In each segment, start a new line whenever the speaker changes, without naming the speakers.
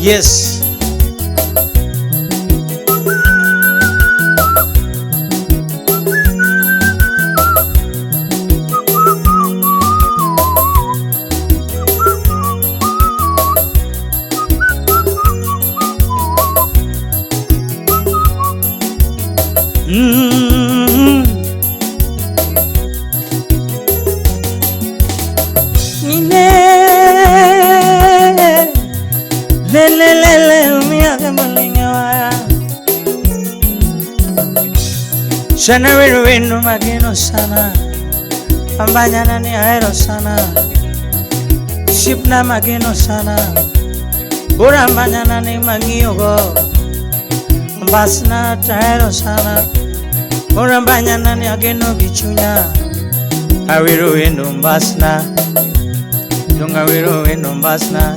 Yes. Sana wenu mageno sana, pambanyana ni aero sana, shipna mageno sana, urambanyana ni mangiogo, basna taero sana, urambanyana ni ageno gichunya, awiro wenu basna, dunga wiro wenu basna,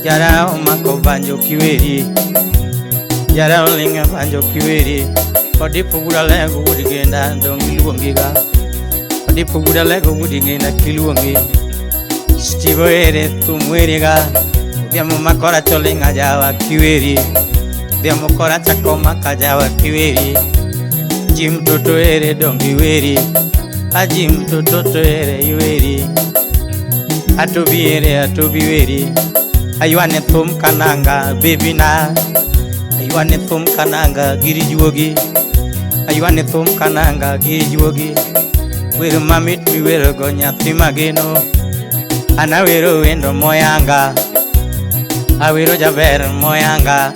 yara omako banjo kiweri, yara olinga banjo kiweri. Odi pugura lego wudi genda dongi luongiga. Odi pugura lego wudi genda kiluongi. Stivo ere tumweriga. Diamo makora cholinga jawa kiweri. Diamo kora chakoma kajawa kiweri. Jim toto ere dongi weri. Ajim toto ere iweri. Atobi weri. Aywane thum kananga baby na. Aywane thum kananga giri juogi. Aywane thum kananga giri juogi. Wero mamit mi wero go nyathi mageno. Ana wero wendo moyanga. Awero jaber moyanga.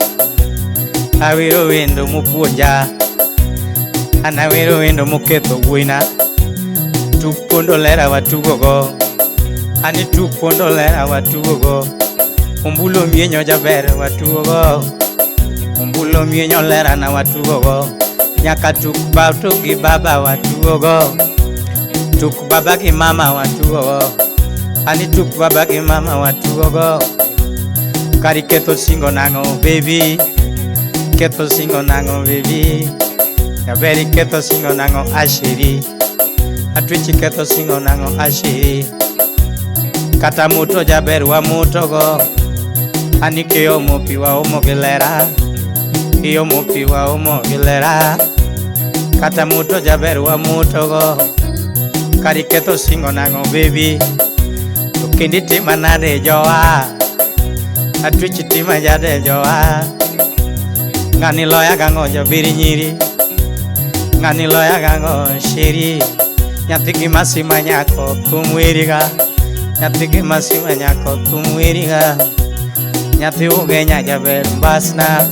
Awero wendo mupuonja. Ana wero wendo muketho gwina. Tuk pondo lera watugo go. Ani tuk pondo lera watugo go. Umbulo mienyo jaber watugo go. Umbulo mienyo lera na watugo go. Nyaka tuk gi baba watugo go. Tuk baba gi mama watugo go. Ani tuk baba gi mama watugo go. Kari ketho singo nango baby. Ketho singo nango baby. Yaberi ketho singo nango ashiri. Atwichi ketho singo nango ashiri. Kata muto jaber wa muto go. Ani keo mopi wa omo gelera. Keo mopi wa omo gelera. Kata muto jaber wa muto go. Kari ketho singo nango baby. Tukindi tima nade joa. Atwichi tima jade joa. Ngani loya gango jabiri nyiri. Ngani loya gango shiri. Nyatiki masi manyako tumwiriga. Nyatiki masi manyako tumwiriga. Nyati ugenya jaber mbasna.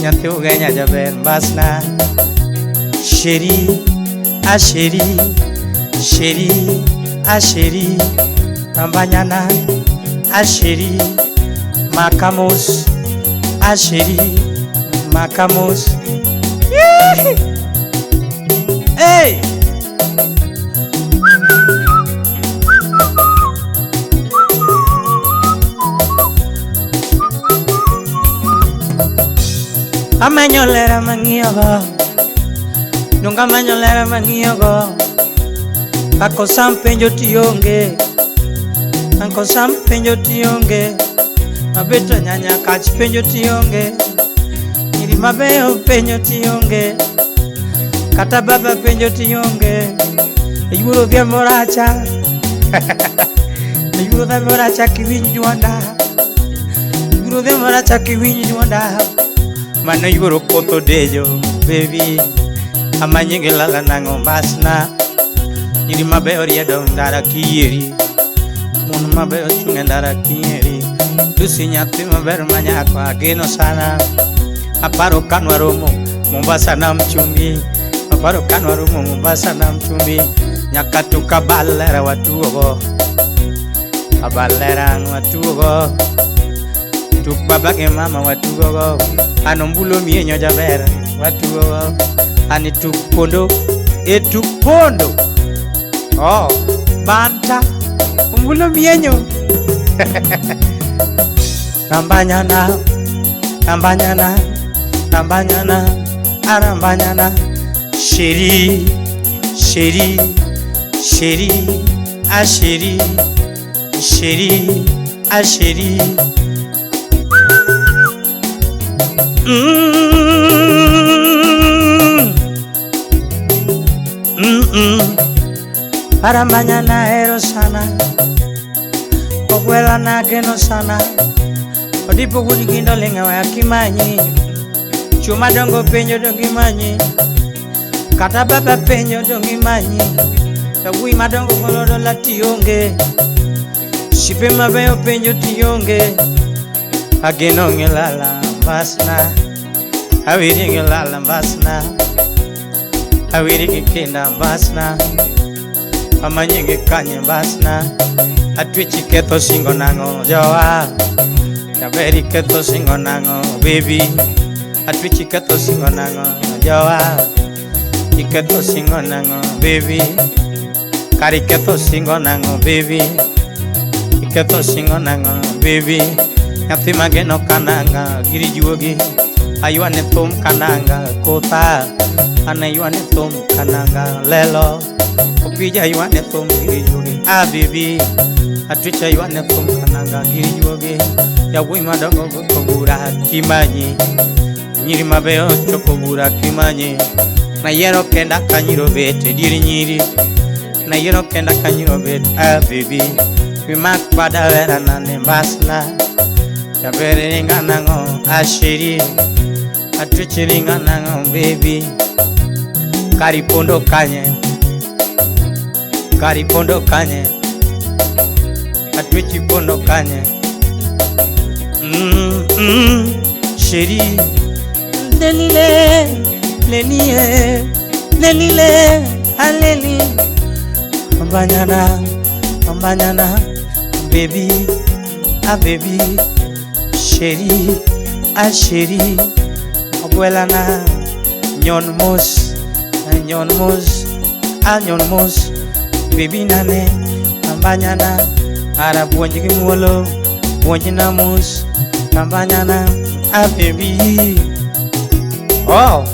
Nyati ugenya jaber mbasna. Shiri, ashiri, shiri, ashiri. Rambanyana, ashiri. Makamos, ashiri, makamos. Hey! Amanyolera mangiogo. Nunga manyolera mangiogo. Ako sampenjo tionge. Ako sampenjo tionge. Mabeto nyanya kach penjo tionge. Niri mabeo penjo tionge. Kata baba penjo tionge. Yuro vya moracha. Yuro vya moracha kiwinyi juanda. Yuro vya moracha kiwinyi juanda. Mano yuro koto dejo baby. Amanyenge lala nango masna. Niri mabeo riedo ndara kieri. Mono mabeo chunge ndara kieri. Lusi nyati maber manyako ageno sana. Aparo kanwa romo Mombasa na mchumbi. Aparo kanwa romo Mombasa na mchumbi. Nyakatu kabalera watugo. Kabalera watugo. Tuk baba ke mama watugo. Anombulo mienyo jaber watugo. Ani tuk pondo. Tuk pondo. Oh, banta. Umbulo mienyo. Rambanyana, rambanyana, rambanyana, arambanyana. Shiri, shiri, shiri, ashiri, shiri, ashiri. Para mañana ero sana Okwela na geno sana Odipo gudi kindo lenga wa kimanyi Chuma dongo penyo dongi manyi Kata baba penyo dongi manyi Tagui madongo kolodo la tiyonge Shipe mabeyo penyo tiyonge Ageno ngelala mbasna Awiri ngelala mbasna Awiri kikenda mbasna Amanyenge kanye mbasna Atwichi keto singo nango jawa Yaberi keto singo nango baby Atwichi keto singo nango jawa Iketo singo nango baby Kari keto singo nango baby Iketo singo nango baby Nyati mageno kananga giri juogi Ayuane tom kananga kota Ana yuane tom kananga lelo Opija yuane tom giri juogi baby Atwicha yuane tom kananga giri juogi Yawui madongo kogura kimanyi Nyiri mabeo chokogura kimanyi Na yero kenda kanyiro bete diri nyiri Na yero kenda kanyiro bete baby Wimak pada vera nane mbasna Yabere ringa nango ashiri Atwichi ringa nango baby Karipondo kanye Karipondo kanye Atwichi pondo kanye Shiri Lenile Lenie Lenile Aleli Mbanyana Mbanyana Baby baby Sheri sheri Abuela na Nyon mos Nyon mos Baby nane Mbanyana Ara buonji kimwolo Buonji na mos Mbanyana baby Oh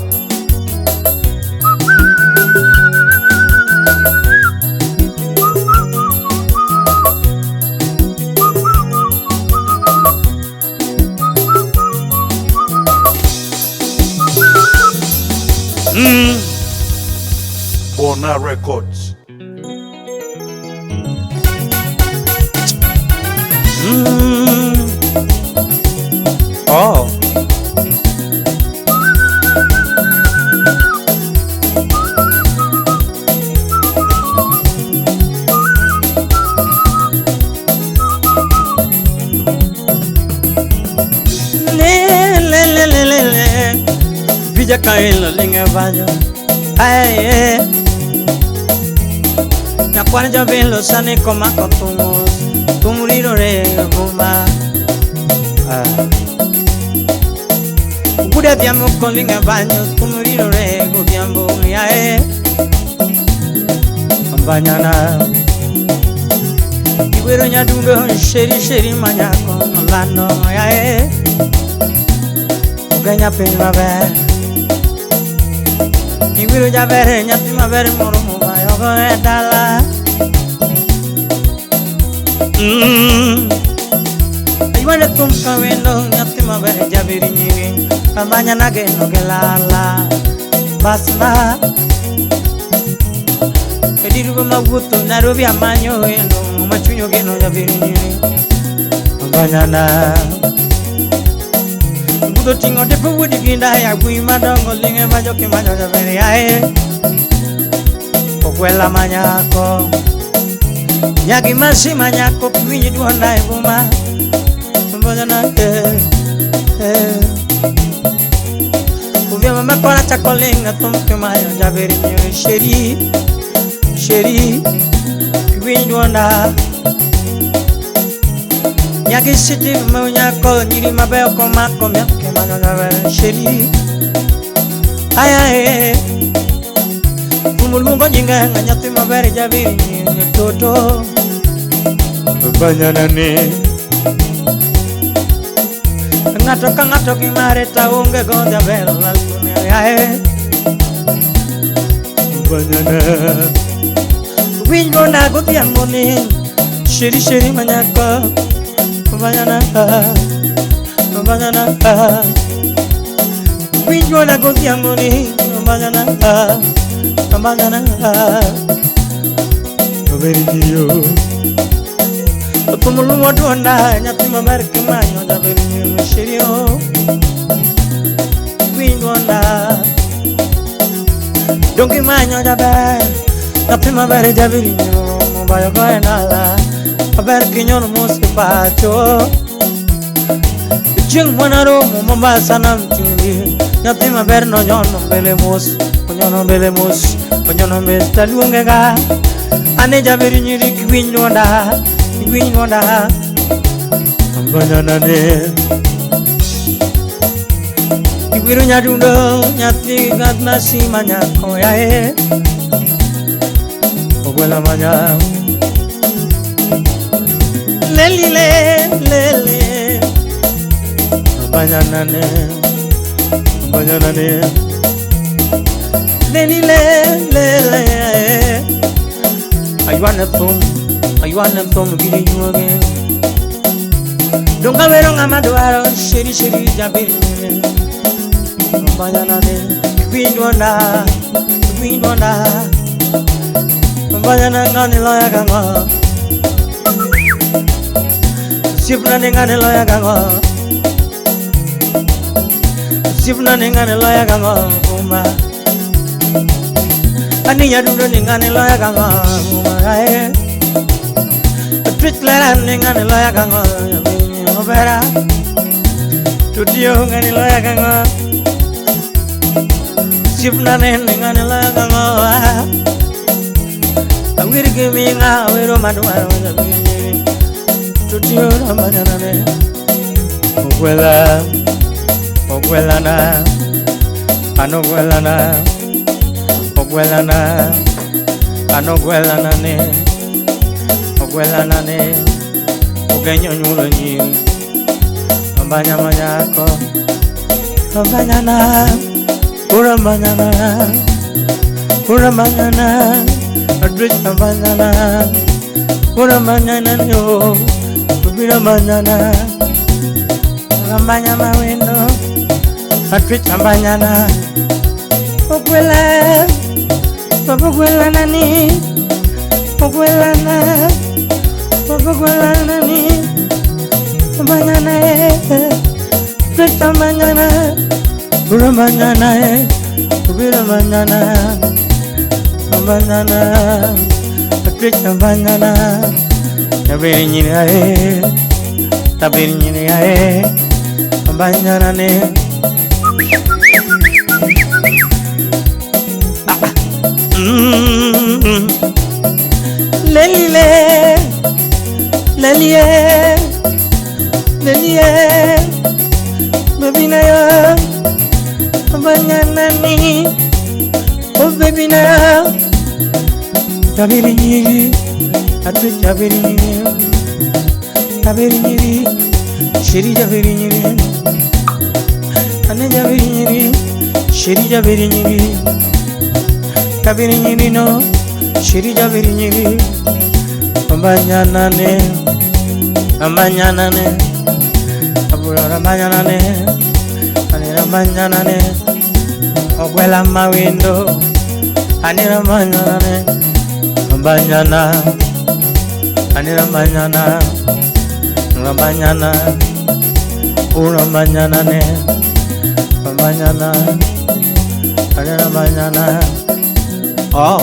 Bona Records.
Oh Villa Caelo linga baño ay Na cuarja velo sane koma kotumos Tumuriro re buma Uguda diamo con linga baño Tumuriro re gudiambo yae Mbanyana Iwero nyadungo sheri manyako Lano yae Uganya primavera Iwiro javere nyati mavere moro Yogo edala Ayuane tumka wendo nyati mavere javiri nyiri Amanya nage no gelala Basna Edirugo maguto Nairobi amanyo wendo Machunyo geno javiri nyiri Amanya na Budo tingo de puwudi ginda ya gui madongo linge majo ke majo javere yae Okwela manyako Nyagi masi manyako Kuwinyi duhanda ibuma Mbojana Kuvya mama kona chakolinga Tumke mayo javeri nyewe Sheri Kuwinyi duhanda Nyagi siti manyako Nyiri mabeo komako Myake majo javeri Sheri Ayae Mulungo jinga nganyati mabere javiri nyine toto Banyana ne Ngato kimare taunge gonda vero lalkune yae Banyana Wingo na goti amoni Sheri manyako Banyana winjo na godhiambo ni manyana oberi jiyo tumulu modonda nyathi maber kimanyo jaber shirio winjo na dongi manyo jaber nyathi maber jaber bayo goenala maber kinyon musipacho Jing monaro mama sanam chuli nyathi maber no nyono mbele mos onyono mes taluongega ane jaberi nyiri kwinywonda ambanyana ne ibiru nyadundo nyathi gatna simanya koyae ogwela manya lele Banana ne lele I want them giving you again don't go wrong amadwaro shiri jabiri banana ne winona banana ngani loya ganga sipna ngani loya ganga Sifna ningane loya ganga uma Aninya dundo ningane loya ganga uma Twitlela ningane loya ganga Obera Tudio ngane loya ganga Sifna ningane loya ganga Awiri giminga awiro maduwa Tudio ramanyana ne Ogwelana ne ogenyo nyulo nyi ambanya manyako ambanyana urambanyana adrich ambanyana urambanyana yo ubirambanyana ambanya mawendo Patrick ambanyana ogwela nani ambanyana Patrick ambanyana urambanyana ambanyana Patrick ambanyana tabiri nyini ae ambanyana ne Lelie baby na yo ambanyana ni oh baby na tabiri nyiri atu tabiri nyiri shiri jabiri nyiri ane jabiri nyiri shiri jabiri nyiri tabiri nyiri no shiri jabiri nyiri ambanyana ne abura ambanyana ne ogwela mawendo anira ambanyana ne ambanyana urambanyana ne ambanyana oh